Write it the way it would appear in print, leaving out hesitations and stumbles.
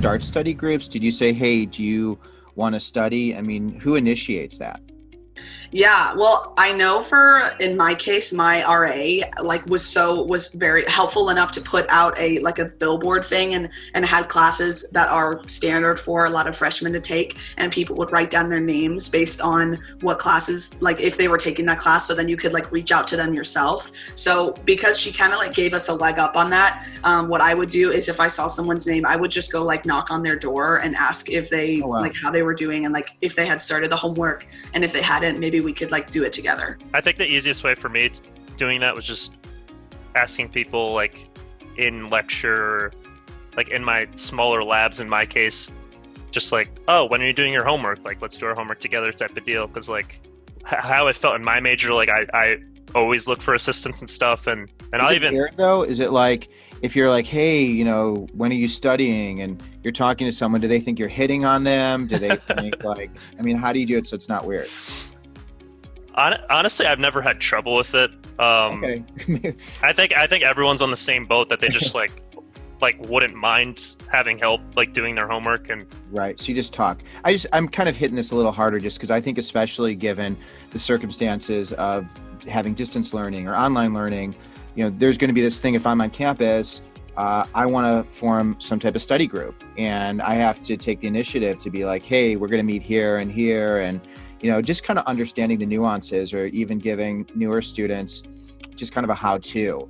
start study groups? Did you say, hey, do you want to study? I mean, who initiates that? Yeah, well, I know in my case, my RA was very helpful enough to put out a billboard thing and had classes that are standard for a lot of freshmen to take, and people would write down their names based on what classes, like if they were taking that class, so then you could like reach out to them yourself. So because she kind of like gave us a leg up on that, what I would do is if I saw someone's name, I would just go like knock on their door and ask if they like how they were doing and like if they had started the homework, and if they hadn't, maybe we could like do it together. I think the easiest way for me doing that was just asking people like in lecture, like in my smaller labs in my case, just like, oh, when are you doing your homework? Like, let's do our homework together type of deal. Because like how I felt in my major, like I always look for assistance and stuff. And I'll even... weird though? Is it like, if you're like, hey, you know, when are you studying? And you're talking to someone, do they think you're hitting on them? Do they think like, I mean, how do you do it so it's not weird? Honestly, I've never had trouble with it. Okay. I think everyone's on the same boat, that they just like wouldn't mind having help like doing their homework. And right, so you just talk. I'm kind of hitting this a little harder just because I think, especially given the circumstances of having distance learning or online learning, you know, there's going to be this thing, if I'm on campus, I want to form some type of study group, and I have to take the initiative to be like, hey, we're going to meet here and here, and you know, just kind of understanding the nuances, or even giving newer students just kind of a how-to.